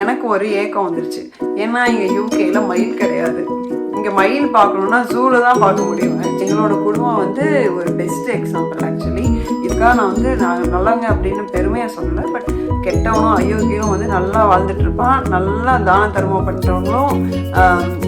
எனக்கு ஒரு ஏக்கம் வந்துருச்சு. ஏன்னா இங்கே யூகேல மயில் கிடையாது. இங்கே மயில் பார்க்கணுன்னா ஜூவில் தான் பார்க்க முடியும். எங்களோட குடும்பம் வந்து ஒரு பெஸ்ட் எக்ஸாம்பிள் ஆக்சுவலி. இதுக்காக நான் நல்லவங்க அப்படின்னு பெருமையாக சொல்லலை. பட் கெட்டவனும் அயோக்கியனும் வந்து நல்லா வாழ்ந்துட்டு இருப்பான். நல்லா தான தர்மம் பண்ணுறவங்களும்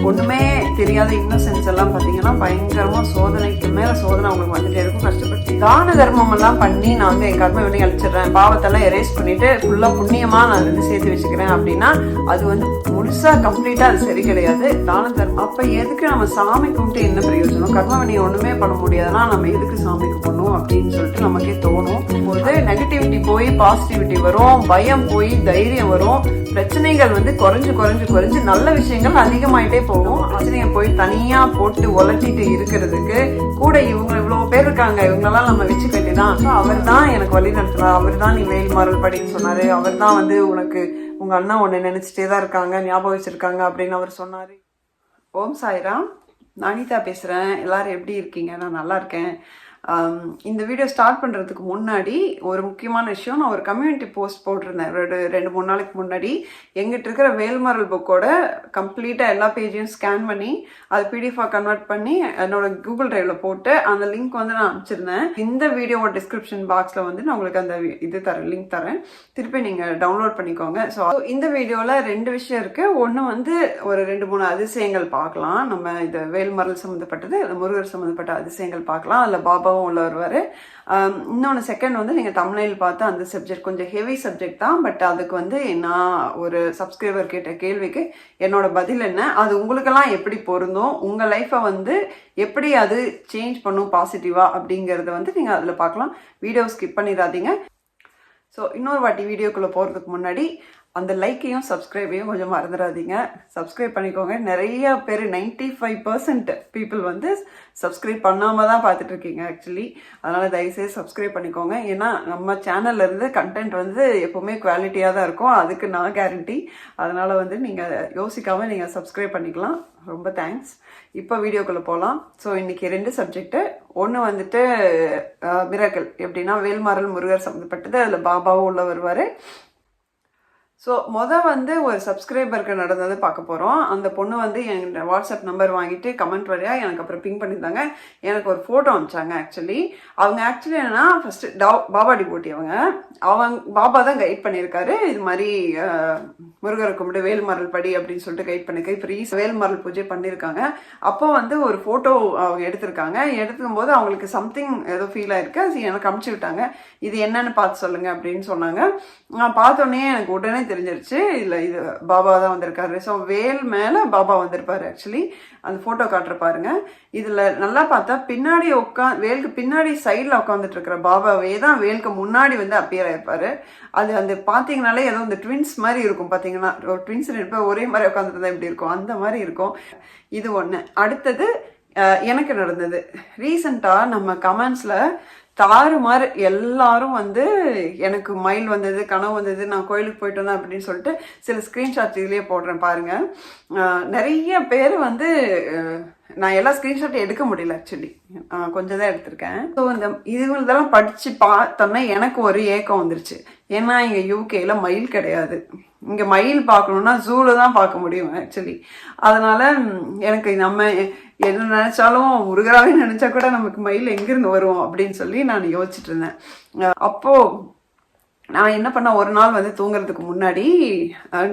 ஒன்றுமே தெரியாத இன்னசென்ஸ் எல்லாம் பார்த்தீங்கன்னா பயங்கரமாக சோதனைக்கு மேலே சோதனை அவங்களுக்கு வந்துட்டே இருக்கும். கஷ்டப்பட்டு தான தர்மம் எல்லாம் பண்ணி நான் வந்து என் கர்ம வினை அழிச்சிடுறேன், பாவத்தெல்லாம் எரேஸ் பண்ணிட்டு ஃபுல்லாக புண்ணியமாக நான் வந்து சேர்த்து வச்சுக்கிறேன் அப்படின்னா அது வந்து முழுசாக கம்ப்ளீட்டாக அது சரி கிடையாது. தான தர்மம் அப்போ எதுக்கு நம்ம சாமி கும்பிட்டு என்ன பிரயோஜனம்? கர்ம வினை ஒன்றுமே பண்ண முடியாதுன்னா நம்ம எதுக்கு சாமிக்கு பண்ணுவோம் அப்படின்னு சொல்லிட்டு நமக்கே தோணும். போது நெகட்டிவிட்டி போய் பாசிட்டிவிட்டி வரும், பயம் போய் தைரியம் வரும், பிரச்சனைகள் வந்து குறைஞ்சு குறைஞ்சு குறைஞ்சு நல்ல விஷயங்கள் அதிகமாயிட்டே போகும். பிரச்சனையை போய் தனியா போட்டு உலட்டிட்டு இருக்கிறதுக்கு கூட இவங்க இவ்வளவு பேர் இருக்காங்க, இவங்களெல்லாம் நம்ம வச்சு கட்டிதான். அவர் தான் எனக்கு வழி நடத்துறாரு, அவர் தான் நீ வேல்மாறல் படின்னு சொன்னாரு, அவர் தான் வந்து உனக்கு உங்க அண்ணா உன்னை நினைச்சிட்டே தான் இருக்காங்க, ஞாபகம் வச்சிருக்காங்க அப்படின்னு அவர் சொன்னாரு. ஓம் சாய்ராம், நான் அனிதா பேசுறேன். எல்லாரும் எப்படி இருக்கீங்க? நான் நல்லா இருக்கேன். இந்த வீடியோ ஸ்டார்ட் பண்ணுறதுக்கு முன்னாடி ஒரு முக்கியமான விஷயம், நான் ஒரு கம்யூனிட்டி போஸ்ட் போட்டிருந்தேன் 2-3 நாளைக்கு முன்னாடி. எங்கிட்ட இருக்கிற வேல்மாறல் புக்கோட கம்ப்ளீட்டாக எல்லா பேஜையும் ஸ்கேன் பண்ணி அதை பிடிஎஃபாக கன்வெர்ட் பண்ணி என்னோட கூகுள் டிரைவ்ல போட்டு அந்த லிங்க் வந்து நான் அனுப்பிச்சிருந்தேன். இந்த வீடியோவோட டிஸ்கிரிப்ஷன் பாக்ஸில் வந்து நான் உங்களுக்கு அந்த லிங்க் தரேன், திருப்பி நீங்கள் டவுன்லோட் பண்ணிக்கோங்க. ஸோ இந்த வீடியோவில் 2 விஷயம் இருக்குது. ஒன்று வந்து ஒரு 2-3 அதிசயங்கள் பார்க்கலாம். நம்ம இது வேல்மாறல் சம்மந்தப்பட்டது, முருகர் சம்மந்தப்பட்ட அதிசயங்கள் பார்க்கலாம். அதில் பாபா உள்ள வருவார். இன்னொன்று செகண்ட் வந்து நீங்கள் தமிழில் பார்த்து அந்த சப்ஜெக்ட் கொஞ்சம் ஹெவி சப்ஜெக்ட் தான். பட் அதுக்கு வந்து நான் ஒரு சப்ஸ்கிரைபர் கேட்ட கேள்விக்கு என்னோட பதில் என்ன, அது உங்களுக்கெல்லாம் எப்படி பொருந்தும், உங்கள் லைஃப்பை வந்து எப்படி அது சேஞ்ச் பண்ணும் பாசிட்டிவா அப்படிங்கிறத வந்து நீங்கள் அதில் பார்க்கலாம். வீடியோ ஸ்கிப் பண்ணிடாதீங்க. ஸோ இன்னொரு வாட்டி வீடியோக்குள்ளே போகிறதுக்கு முன்னாடி அந்த லைக்கையும் சப்ஸ்கிரைபையும் கொஞ்சம் மறந்துடாதீங்க. சப்ஸ்கிரைப் பண்ணிக்கோங்க. நிறைய பேர் 95% பீப்புள் வந்து சப்ஸ்கிரைப் பண்ணாமல் தான் பார்த்துட்டு இருக்கீங்க ஆக்சுவலி. அதனால் தயவுசெய்து சப்ஸ்கிரைப் பண்ணிக்கோங்க. ஏன்னா நம்ம சேனல்லேருந்து கண்டென்ட் வந்து எப்போவுமே குவாலிட்டியாக தான் இருக்கும், அதுக்கு நான் கேரண்டி. அதனால் வந்து நீங்கள் யோசிக்காமல் நீங்கள் சப்ஸ்கிரைப் பண்ணிக்கலாம். ரொம்ப தேங்க்ஸ். இப்போ வீடியோக்குள்ளே போகலாம். ஸோ இன்றைக்கி 2 சப்ஜெக்ட்டு. ஒன்று வந்துட்டு மிராக்கிள், எப்படின்னா வேல்மாறல் முருகர் சம்மந்தப்பட்டது, அதில் பாபாவும் உள்ள வருவார். ஸோ வந்து ஒரு சப்ஸ்கிரைபருக்கு நடந்தது பார்க்க போகிறோம். அந்த பொண்ணு வந்து என் வாட்ஸ்அப் நம்பர் வாங்கிட்டு கமெண்ட் வழியாக எனக்கு அப்புறம் பிங் பண்ணியிருந்தாங்க. எனக்கு ஒரு ஃபோட்டோ அனுப்பிச்சாங்க ஆக்சுவலி. அவங்க ஆக்சுவலி என்னன்னா ஃபஸ்ட்டு பாபா டிவோட்டி. அவங்க பாபா தான் கைட் பண்ணியிருக்காரு. இது மாதிரி முருகரை கும்பிட்டு வேல்மாறல் படி அப்படின்னு சொல்லிட்டு கைட் பண்ணியிருக்கேன். இப்போ வேல்மாறல் பூஜை பண்ணியிருக்காங்க. அப்போ வந்து ஒரு ஃபோட்டோ அவங்க எடுத்திருக்காங்க. எடுத்துக்கும் போது அவங்களுக்கு சம்திங் ஏதோ ஃபீல் ஆயிருக்கு. அது எனக்கு அனுப்பிச்சி விட்டாங்க. இது என்னன்னு பார்த்து சொல்லுங்க அப்படின்னு சொன்னாங்க. நான் பார்த்தோன்னே எனக்கு உடனே தெரிஞ்சிருச்சு, இல்லை இது பாபா தான் வந்திருக்காரு. ஸோ வேல் மேலே பாபா வந்திருப்பாரு ஆக்சுவலி. அந்த ஃபோட்டோ காட்டுற பாருங்க. இதில் நல்லா பார்த்தா பின்னாடி வேலுக்கு பின்னாடி சைடில் உட்காந்துட்டு இருக்கிற பாபாவே தான் வேலுக்கு முன்னாடி வந்து அப்பியர் ஆயிருப்பாரு. அது அந்த பார்த்தீங்கனாலே ஏதோ இந்த ட்வின்ஸ் மாதிரி இருக்கும். பார்த்தீங்கன்னா ட்வின்ஸ் 2 பேர் ஒரே மாதிரி உட்காந்துட்டு தான் எப்படி இருக்கும் அந்த மாதிரி இருக்கும். இது ஒன்று. அடுத்தது எனக்கு நடந்தது ரீசெண்டாக. நம்ம கமெண்ட்ஸில் தாறுமாறு எல்லாரும் வந்து எனக்கு மயில் வந்தது, கனவு வந்தது, நான் கோயிலுக்கு போயிட்டு வந்தேன் அப்படின்னு சொல்லிட்டு சில ஸ்க்ரீன்ஷாட்ஸ் இதுலேயே போடுறேன் பாருங்க. நிறைய பேர் வந்து நான் எல்லா ஸ்க்ரீன்ஷாட்டும் எடுக்க முடியல ஆக்சுவலி, கொஞ்சம் தான் எடுத்திருக்கேன். ஸோ இதெல்லாம் படித்து பார்த்தோன்னா எனக்கு ஒரு ஏக்கம் வந்துருச்சு. ஏன்னா இங்கே யூகேல மயில் கிடையாது. இங்கே மயில் பார்க்கணுன்னா ஜூவில் தான் பார்க்க முடியும் ஆக்சுவலி. அதனால எனக்கு நம்ம என்ன நினைச்சாலும் முருகராவே நினைச்சா கூட நமக்கு மயில் எங்கிருந்து வரும் அப்படின்னு சொல்லி நான் யோசிச்சுட்டு இருந்தேன். அப்போ நான் என்ன பண்ண, ஒரு நாள் வந்து தூங்குறதுக்கு முன்னாடி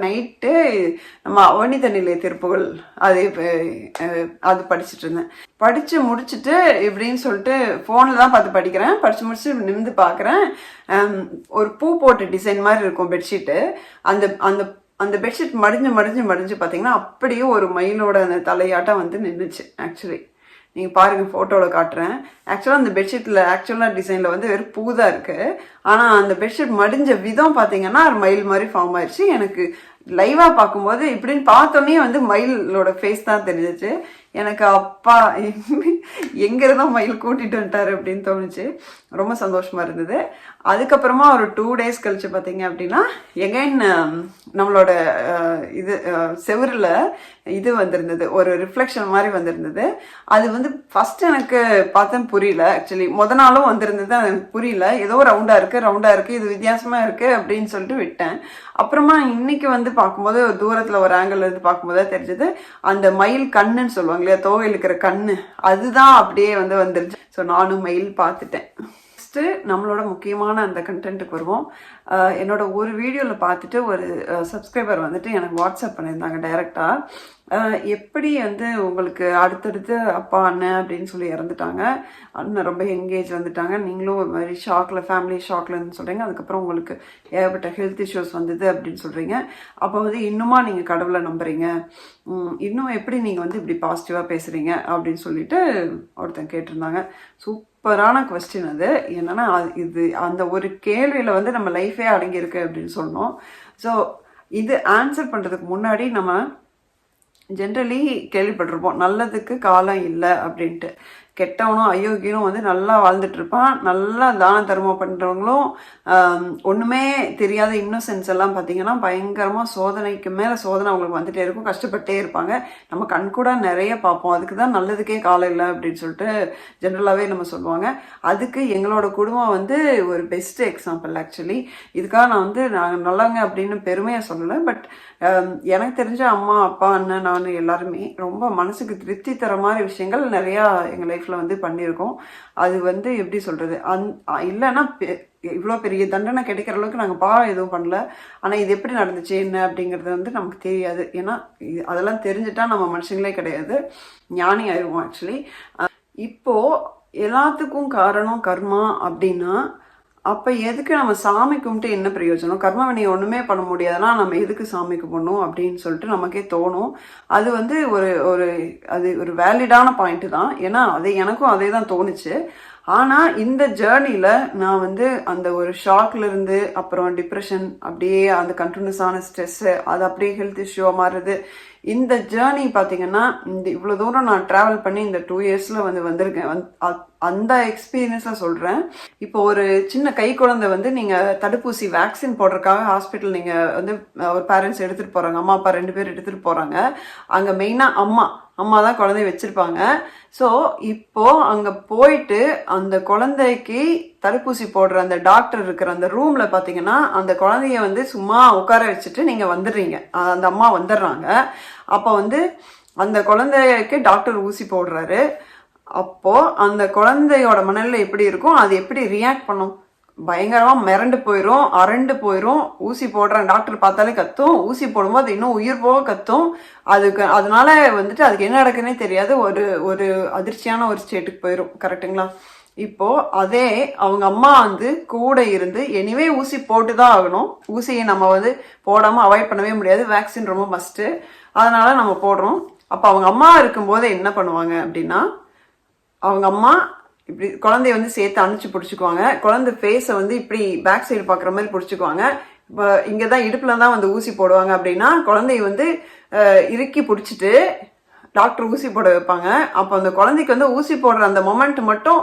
நைட்டு நம்ம அவனித நிலை திருப்புகள் அது படிச்சுட்டு இருந்தேன். படித்து முடிச்சுட்டு இப்படின்னு சொல்லிட்டு ஃபோனில் தான் பார்த்து படிக்கிறேன். படித்து முடிச்சு நிமிந்து பார்க்குறேன். ஒரு பூ போட்ட டிசைன் மாதிரி இருக்கும் பெட்ஷீட்டு. அந்த பெட்ஷீட் மடிஞ்சு பார்த்தீங்கன்னா அப்படியே ஒரு மயிலோட அந்த தலையாட்டம் வந்து நின்றுச்சு ஆக்சுவலி. நீங்கள் பாருங்கள், ஃபோட்டோவில் காட்டுறேன். ஆக்சுவலாக அந்த பெட்ஷீட்டில் டிசைனில் வந்து வெறும் பூ தான் இருக்குது. ஆனால் அந்த பெட்ஷீட் மடிஞ்ச விதம் பார்த்தீங்கன்னா மயில் மாதிரி ஃபார்ம் ஆயிடுச்சு. எனக்கு லைவாக பார்க்கும்போது இப்படின்னு பார்த்தோன்னே வந்து மயிலோட ஃபேஸ் தான் தெரிஞ்சிச்சு. எனக்கு அப்பா எங்கிருந்தோ மயில் கூட்டிகிட்டு வந்துட்டார் அப்படின்னு தோணுச்சு. ரொம்ப சந்தோஷமாக இருந்தது. அதுக்கப்புறமா ஒரு 2 days கழிச்சு பார்த்தீங்க அப்படின்னா எகைன் நம்மளோட செவரில் இது வந்திருந்தது, ஒரு ரிஃப்ளெக்ஷன் மாதிரி வந்திருந்தது. அது வந்து ஃபர்ஸ்ட் எனக்கு பார்த்தேன் புரியல ஆக்சுவலி. நாளும் வந்திருந்தது, எனக்கு புரியல. ஏதோ ரவுண்டாக இருக்குது, இது வித்தியாசமாக இருக்குது அப்படின்னு சொல்லிட்டு விட்டேன். அப்புறமா இன்னைக்கு வந்து பார்க்கும்போது ஒரு தூரத்தில் ஒரு ஆங்கிள் இருந்து பார்க்கும்போது தான் தெரிஞ்சது அந்த மயில் கண்ணுன்னு சொல்லுவாங்க இல்லையா, தோகையில் இருக்கிற கண்ணு, அதுதான் அப்படியே வந்துருச்சு. ஸோ நானும் மயில் பார்த்துட்டேன். நம்மளோட முக்கியமான அந்த கண்டென்ட்டுக்கு வருவோம். என்னோட ஒரு வீடியோவில் பார்த்துட்டு ஒரு சப்ஸ்கிரைபர் வந்துட்டு எனக்கு வாட்ஸ்அப் பண்ணியிருந்தாங்க டைரெக்டாக. எப்படி உங்களுக்கு அடுத்தடுத்து அப்பா அண்ணன் அப்படின்னு சொல்லி இறந்துட்டாங்க, அண்ணன் ரொம்ப எங்கேஜ் வந்துட்டாங்க, நீங்களும் ஒரு மாதிரி ஷாக்கில் ஃபேமிலி ஷாக்லன்னு சொல்கிறீங்க, அதுக்கப்புறம் உங்களுக்கு ஏகப்பட்ட ஹெல்த் இஷ்யூஸ் வந்தது அப்படின்னு சொல்கிறீங்க. அப்போ இன்னுமா நீங்கள் கடவுளை நம்புறீங்க, இன்னும் எப்படி நீங்கள் இப்படி பாசிட்டிவாக பேசுகிறீங்க அப்படின்னு சொல்லிட்டு ஒருத்தன் கேட்டிருந்தாங்க. சூப்பரான கொஸ்டின் அது. என்னன்னா இது அந்த ஒரு கேள்வியில் நம்ம லைஃபே அடங்கியிருக்கு அப்படின்னு சொன்னோம். ஸோ இது ஆன்சர் பண்ணுறதுக்கு முன்னாடி நம்ம ஜென்ரலி கேள்விப்பட்டிருப்போம் நல்லதுக்கு காலம் இல்லை அப்படின்ட்டு. கெட்டவனும் அயோக்கியனும் நல்லா வாழ்ந்துட்டு இருப்பான், நல்லா தான தர்மம் பண்ணுறவங்களும் ஒன்றுமே தெரியாத இன்னோசென்ஸ் எல்லாம் பார்த்தீங்கன்னா பயங்கரமாக சோதனைக்கு மேலே சோதனை அவங்களுக்கு வந்துட்டே இருக்கும், கஷ்டப்பட்டே இருப்பாங்க. நம்ம கண்கூட நிறைய பார்ப்போம். அதுக்கு தான் நல்லதுக்கே காலம் இல்லை அப்படின்னு சொல்லிட்டு ஜென்ரலாகவே நம்ம சொல்லுவாங்க. அதுக்கு எங்களோட குடும்பம் ஒரு பெஸ்ட் எக்ஸாம்பிள் ஆக்சுவலி. இதுக்காக நாங்கள் நல்லவங்க அப்படின்னு பெருமையாக சொல்லலை, பட் எனக்கு தெரிஞ்ச அம்மா அப்பா அண்ணன் நான் எல்லாருமே ரொம்ப மனசுக்கு திருப்தி தர மாதிரி விஷயங்கள் நிறையா எங்கள் லைஃப்பில் பண்ணியிருக்கோம். அது எப்படி சொல்கிறது, இல்லைன்னா இவ்வளோ பெரிய தண்டனை கிடைக்கிற அளவுக்கு நாங்கள் பாவம் எதுவும் பண்ணல. ஆனால் இது எப்படி நடந்துச்சு என்ன அப்படிங்கிறது நமக்கு தெரியாது. ஏன்னா அதெல்லாம் தெரிஞ்சுட்டா நம்ம மனுஷங்களே கிடையாது, ஞானி ஆயிடுவோம் ஆக்சுவலி. இப்போது எல்லாத்துக்கும் காரணம் கர்மா அப்படின்னா அப்போ எதுக்கு நம்ம சாமி கும்பிட்டு என்ன பிரயோஜனம், கர்ம வினையை ஒன்றுமே பண்ண முடியாதுன்னா நம்ம எதுக்கு சாமி கும்பிடணும் அப்படின்னு சொல்லிட்டு நமக்கே தோணும். அது அது ஒரு வேலிடான பாயிண்ட்டு தான். ஏன்னா எனக்கும் அதே தான் தோணுச்சு. ஆனால் இந்த ஜேர்னியில் நான் அந்த ஒரு ஷாக்லேருந்து அப்புறம் டிப்ரெஷன், அப்படியே அந்த கண்டினியூஸான ஸ்ட்ரெஸ்ஸு, அது அப்படியே ஹெல்த் இஷ்யூவாக மாறுது. இந்த ஜேர்னி பார்த்தீங்கன்னா இவ்வளோ தூரம் நான் ட்ராவல் பண்ணி இந்த 2 இயர்ஸில் வந்திருக்கேன். அந்த எக்ஸ்பீரியன்ஸாக சொல்கிறேன். இப்போ ஒரு சின்ன கை குழந்தை நீங்கள் தடுப்பூசி வேக்சின் போடுறதுக்காக ஹாஸ்பிட்டல் நீங்கள் ஒரு பேரண்ட்ஸ் எடுத்துகிட்டு போகிறாங்க, அம்மா அப்பா 2 பேர் எடுத்துகிட்டு போகிறாங்க. அங்கே மெயினாக அம்மா தான் குழந்தைய வச்சுருப்பாங்க. ஸோ இப்போது அங்கே போயிட்டு அந்த குழந்தைக்கு தடுப்பூசி போடுற அந்த டாக்டர் இருக்கிற அந்த ரூமில் பார்த்தீங்கன்னா அந்த குழந்தைய சும்மா உட்கார வச்சுட்டு நீங்கள் வந்துடுறீங்க, அந்த அம்மா வந்துடுறாங்க. அப்போ அந்த குழந்தைக்கு டாக்டர் ஊசி போடுறாரு. அப்போது அந்த குழந்தையோட மனநிலை எப்படி இருக்கும், அது எப்படி ரியாக்ட் பண்ணும், பயங்கரமாக மிரண்டு போயிடும், அரண்டு போயிடும். ஊசி போடுறாங்க டாக்டர் பார்த்தாலே கத்தும், ஊசி போடும்போது இன்னும் உயிர் போக கத்தும். அதனால அதுக்கு என்ன நடக்குன்னே தெரியாது, ஒரு அதிர்ச்சியான ஒரு ஸ்டேட்டுக்கு போயிடும். கரெக்டுங்களா? இப்போது அதே அவங்க அம்மா கூட இருந்து எனிவே ஊசி போட்டு தான் ஆகணும், ஊசியை நம்ம போடாமல் அவாய்ட் பண்ணவே முடியாது, வேக்சின் ரொம்ப மஸ்ட்டு, அதனால நம்ம போடுறோம். அப்போ அவங்க அம்மா இருக்கும்போது என்ன பண்ணுவாங்க அப்படின்னா, அவங்க அம்மா இப்படி குழந்தைய சேர்த்து அணைச்சி பிடிச்சிக்குவாங்க. குழந்தை ஃபேஸை இப்படி பேக் சைடு பார்க்குற மாதிரி பிடிச்சிக்குவாங்க. இப்போ இங்கே தான் இடுப்பில் தான் ஊசி போடுவாங்க அப்படின்னா குழந்தைய இறுக்கி பிடிச்சிட்டு டாக்டர் ஊசி போட வைப்பாங்க. அப்போ அந்த குழந்தைக்கு ஊசி போடுற அந்த மொமெண்ட் மட்டும்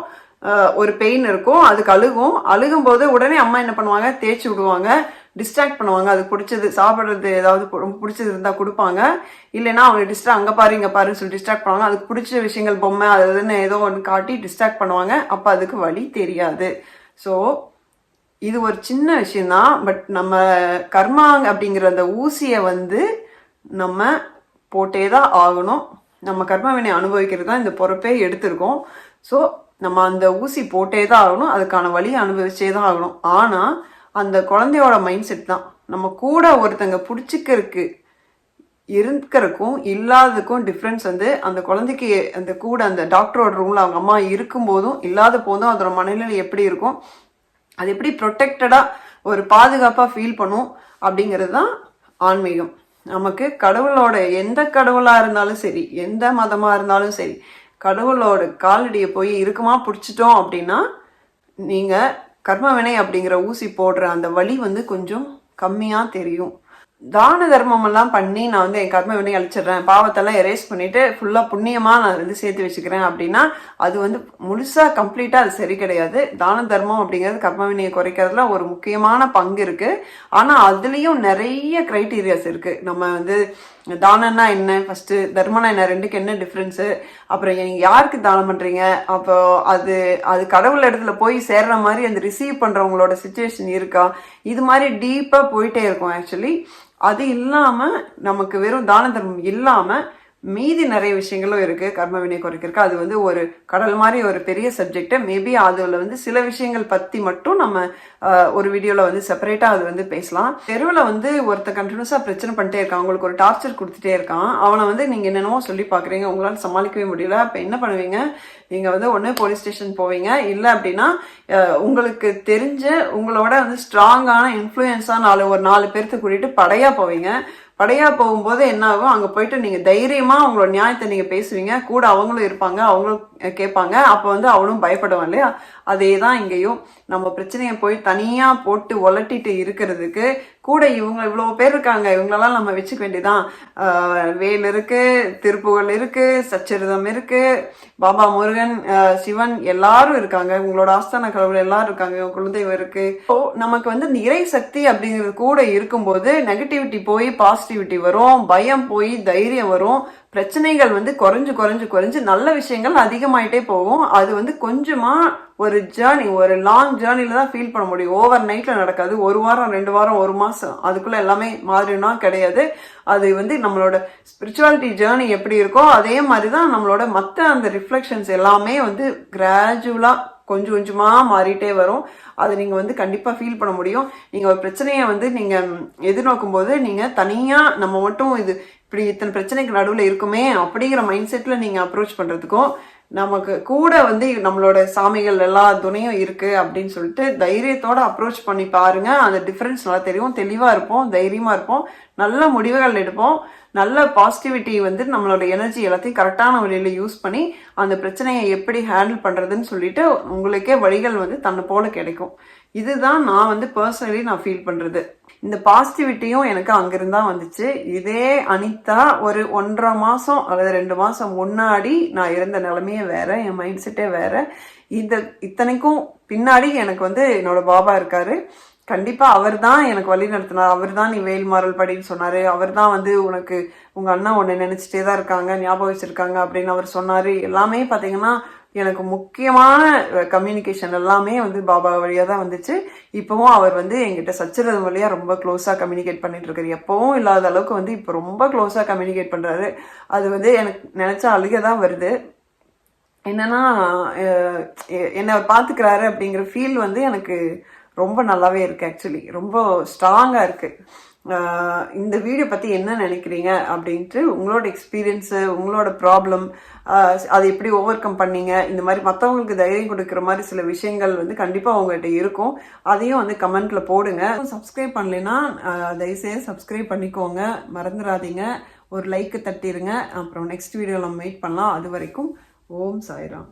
ஒரு பெயின் இருக்கும், அதுக்கு அழுகும் போது உடனே அம்மா என்ன பண்ணுவாங்க, தேய்ச்சி விடுவாங்க, டிஸ்ட்ராக்ட் பண்ணுவாங்க. அதுக்கு பிடிச்சது சாப்பிட்றது ஏதாவது ரொம்ப பிடிச்சது இருந்தால் கொடுப்பாங்க, இல்லைன்னா அவங்க அங்கே பாரு இங்கே பாருன்னு சொல்லி டிஸ்ட்ராக்ட் பண்ணுவாங்க. அதுக்கு பிடிச்ச விஷயங்கள் பொம்மை அதுன்னு ஏதோ ஒன்று காட்டி டிஸ்ட்ராக்ட் பண்ணுவாங்க. அப்போ அதுக்கு வலி தெரியாது. ஸோ இது ஒரு சின்ன விஷயந்தான். பட் நம்ம கர்மா அப்படிங்கிற அந்த ஊசியை நம்ம போட்டே தான் ஆகணும். நம்ம கர்மவினை அனுபவிக்கிறது தான் இந்த பொறுப்பே எடுத்திருக்கோம். ஸோ நம்ம அந்த ஊசி போட்டே தான் ஆகணும், அதுக்கான வழியை அனுபவிச்சே தான் ஆகணும். ஆனால் அந்த குழந்தையோட மைண்ட் செட் தான். நம்ம கூட ஒருத்தங்க இருக்கிறக்கும் இல்லாததுக்கும் டிஃப்ரென்ஸ் அந்த குழந்தைக்கு அந்த கூட அந்த டாக்டரோட ரூமில் அவங்க அம்மா இருக்கும்போதும் இல்லாத போதும் அதோட மனநிலை எப்படி இருக்கும், அது எப்படி ப்ரொடெக்டடாக ஒரு பாதுகாப்பாக ஃபீல் பண்ணும் அப்படிங்கிறது தான் ஆன்மீகம். நமக்கு கடவுளோட எந்த கடவுளாக இருந்தாலும் சரி, எந்த மதமாக இருந்தாலும் சரி, கடவுளோட காலடியை போய் இருக்குமா பிடிச்சிட்டோம் அப்படின்னா நீங்கள் கர்மவினை அப்படிங்கிற ஊசி போடுற அந்த வலி கொஞ்சம் கம்மியாக தெரியும். தான தர்மமெல்லாம் பண்ணி நான் என் கர்ம வினை அழிச்சிடுறேன், பாவத்தெல்லாம் எரேஸ் பண்ணிவிட்டு ஃபுல்லாக புண்ணியமாக நான் சேர்த்து வச்சுக்கிறேன் அப்படின்னா அது முழுசாக கம்ப்ளீட்டாக அது சரி கிடையாது. தான தர்மம் அப்படிங்கிறது கர்ம வினையை குறைக்கிறதுல ஒரு முக்கியமான பங்கு இருக்குது. ஆனால் அதுலேயும் நிறைய க்ரைட்டீரியாஸ் இருக்குது. நம்ம தானம்னா என்ன, ஃபஸ்ட்டு தர்மம்னா என்ன, ரெண்டுக்கு என்ன டிஃப்ரென்ஸு, அப்புறம் நீங்கள் யாருக்கு தானம் பண்ணுறீங்க, அப்போ அது கடவுள் இடத்துல போய் சேர்ற மாதிரி அந்த ரிசீவ் பண்ணுறவங்களோட சுச்சுவேஷன் இருக்கா, இது மாதிரி டீப்பாக போயிட்டே இருக்கும் ஆக்சுவலி. அது இல்லாமல் நமக்கு வெறும் தான தர்மம் இல்லாமல் மீதி நிறைய விஷயங்களும் இருக்கு கர்ம வினை குறைக்கிறதுக்கு. அது வந்து ஒரு கடல் மாதிரி ஒரு பெரிய சப்ஜெக்ட். மேபி அதுல வந்து சில விஷயங்கள் பத்தி மட்டும் நம்ம ஒரு வீடியோல வந்து செப்பரேட்டா அது வந்து பேசலாம். தெருவில் வந்து ஒருத்த கண்டினியூஸா பிரச்சனை பண்ணிட்டே இருக்கான், உங்களுக்கு ஒரு டார்ச்சர் கொடுத்துட்டே இருக்கான். அவனை வந்து நீங்க என்னென்னவோ சொல்லி பாக்குறீங்க, உங்களால சமாளிக்கவே முடியல. அப்ப என்ன பண்ணுவீங்க? நீங்க வந்து ஒண்ணு போலீஸ் ஸ்டேஷன் போவீங்க, இல்ல அப்படின்னா உங்களுக்கு தெரிஞ்ச உங்களோட வந்து ஸ்ட்ராங்கான இன்ஃப்ளூயன்ஸா ஒரு 4 பேர்த்து கூட்டிட்டு படையா போவீங்க. படையா போகும்போது என்ன ஆகும், அங்க போயிட்டு நீங்க தைரியமா உங்களோட நியாயத்தை நீங்க பேசுவீங்க, கூட அவங்களும் இருப்பாங்க, அவங்களும் கேட்பாங்க. அப்ப வந்து அவனும் பயப்படுவான் இல்லையா? அதே தான் இங்கேயும். நம்ம பிரச்சனையை போய் தனியா போட்டு ஒலட்டிட்டு இருக்கிறதுக்கு கூட இவங்க இவ்வளவு பேர் இருக்காங்க, இவங்களெல்லாம் நம்ம வச்சுக்க வேண்டியதான். வேல் இருக்கு, திருப்புகழ் இருக்கு, சச்சரிதம் இருக்கு, பாபா முருகன், சிவன் எல்லாரும் இருக்காங்க, உங்களோட ஆஸ்தான கடவுள் எல்லாரும் இருக்காங்க, குலதெய்வம் இருக்கு. நமக்கு வந்து இந்த இறை சக்தி அப்படிங்கிறது கூட இருக்கும்போது நெகட்டிவிட்டி போய் பாசிட்டிவிட்டி வரும், பயம் போய் தைரியம் வரும், பிரச்சனைகள் வந்து குறைஞ்சு குறைஞ்சு குறைஞ்சு நல்ல விஷயங்கள் அதிகமாயிட்டே போகும். அது வந்து கொஞ்சமா ஒரு ஜேர்னி, ஒரு லாங் ஜேர்னில தான் ஃபீல் பண்ண முடியும். ஓவர் நைட்ல நடக்காது. 1 வாரம் 2 வாரம் 1 மாசம் அதுக்குள்ள எல்லாமே மாதிரினா கிடையாது. அது வந்து நம்மளோட ஸ்பிரிச்சுவாலிட்டி ஜேர்னி எப்படி இருக்கோ அதே மாதிரிதான் நம்மளோட மற்ற அந்த ரிஃப்ளெக்ஷன்ஸ் எல்லாமே வந்து கிராஜுவலா கொஞ்சம் கொஞ்சமா மாறிட்டே வரும். அதை நீங்க வந்து கண்டிப்பா ஃபீல் பண்ண முடியும். நீங்க ஒரு பிரச்சனையை வந்து நீங்க எதிர்நோக்கும் போது நீங்க தனியா நம்ம மட்டும் இது இப்படி இத்தனை பிரச்சனைக்கு நடுவில் இருக்குமே அப்படிங்கிற மைண்ட் செட்ல நீங்க அப்ரோச் பண்றதுக்கும், நமக்கு கூட வந்து நம்மளோட சாமிகள் எல்லா துணையும் இருக்கு அப்படின்னு சொல்லிட்டு தைரியத்தோட அப்ரோச் பண்ணி பாருங்க. அந்த டிஃபரன்ஸ் நல்லா தெரியும். தெளிவா இருப்போம், தைரியமா இருப்போம், நல்ல முடிவுகள் எடுப்போம், நல்ல பாசிட்டிவிட்டி வந்து நம்மளோட எனர்ஜி எல்லாத்தையும் கரெக்டான வழியில யூஸ் பண்ணி அந்த பிரச்சனையை எப்படி ஹேண்டில் பண்றதுன்னு சொல்லிட்டு உங்களுக்கே வழிகள் வந்து தன்னை போல கிடைக்கும். இதுதான் நான் வந்து பர்சனலி நான் ஃபீல் பண்றது. இந்த பாசிட்டிவிட்டியும் எனக்கு அங்கிருந்தா வந்துச்சு. இதே அனிதா ஒரு 1.5 மாசம் அல்லது 2 மாசம் முன்னாடி நான் இருந்த நிலைமையே வேற, என் மைண்ட் செட்டே வேற. இத்தனைக்கும் பின்னாடி எனக்கு வந்து என்னோட பாபா இருக்காரு. கண்டிப்பா அவர் தான் எனக்கு வழி நடத்தினார். அவர் தான் நீ வேல்மாறல் படின்னு சொன்னாரு. அவர் தான் வந்து உனக்கு உங்க அண்ணா உன்னை நினைச்சிட்டே தான் இருக்காங்க, ஞாபகம் வச்சிருக்காங்க அப்படின்னு அவர் சொன்னாரு. எல்லாமே பாத்தீங்கன்னா எனக்கு முக்கியமான கம்யூனிகேஷன் எல்லாமே வந்து பாபா வழியா தான் வந்துச்சு. இப்பவும் அவர் வந்து எங்கிட்ட சச்சரதம் வழியா ரொம்ப க்ளோஸா கம்யூனிகேட் பண்ணிட்டு இருக்காரு. எப்பவும் இல்லாத அளவுக்கு வந்து இப்போ ரொம்ப க்ளோஸா கம்யூனிகேட் பண்றாரு. அது வந்து எனக்கு நினைச்சா அழுகை தான் வருது. என்னன்னா என்னை அவர் பாத்துக்கிறாரு அப்படிங்கிற ஃபீல் வந்து எனக்கு ரொம்ப நல்லாவே இருக்கு. ஆக்சுவலி ரொம்ப ஸ்ட்ராங்கா இருக்கு. இந்த வீடியோ பத்தி என்ன நினைக்கிறீங்க அப்படின்ட்டு உங்களோட எக்ஸ்பீரியன்ஸ், உங்களோட ப்ராப்ளம், அதை எப்படி ஓவர் கம் பண்ணீங்க, இந்த மாதிரி மற்றவங்களுக்கு தைரியம் கொடுக்குற மாதிரி சில விஷயங்கள் வந்து கண்டிப்பா உங்ககிட்ட இருக்கும். அதையும் வந்து கமெண்ட்ல போடுங்க. சப்ஸ்கிரைப் பண்ணலைன்னா தயவுசெய்து சப்ஸ்கிரைப் பண்ணிக்கோங்க, மறந்துடாதீங்க. ஒரு லைக் தட்டிடுங்க. அப்புறம் நெக்ஸ்ட் வீடியோ நம்ம வெயிட் பண்ணலாம். அது வரைக்கும் ஓம் சாய்ராம்.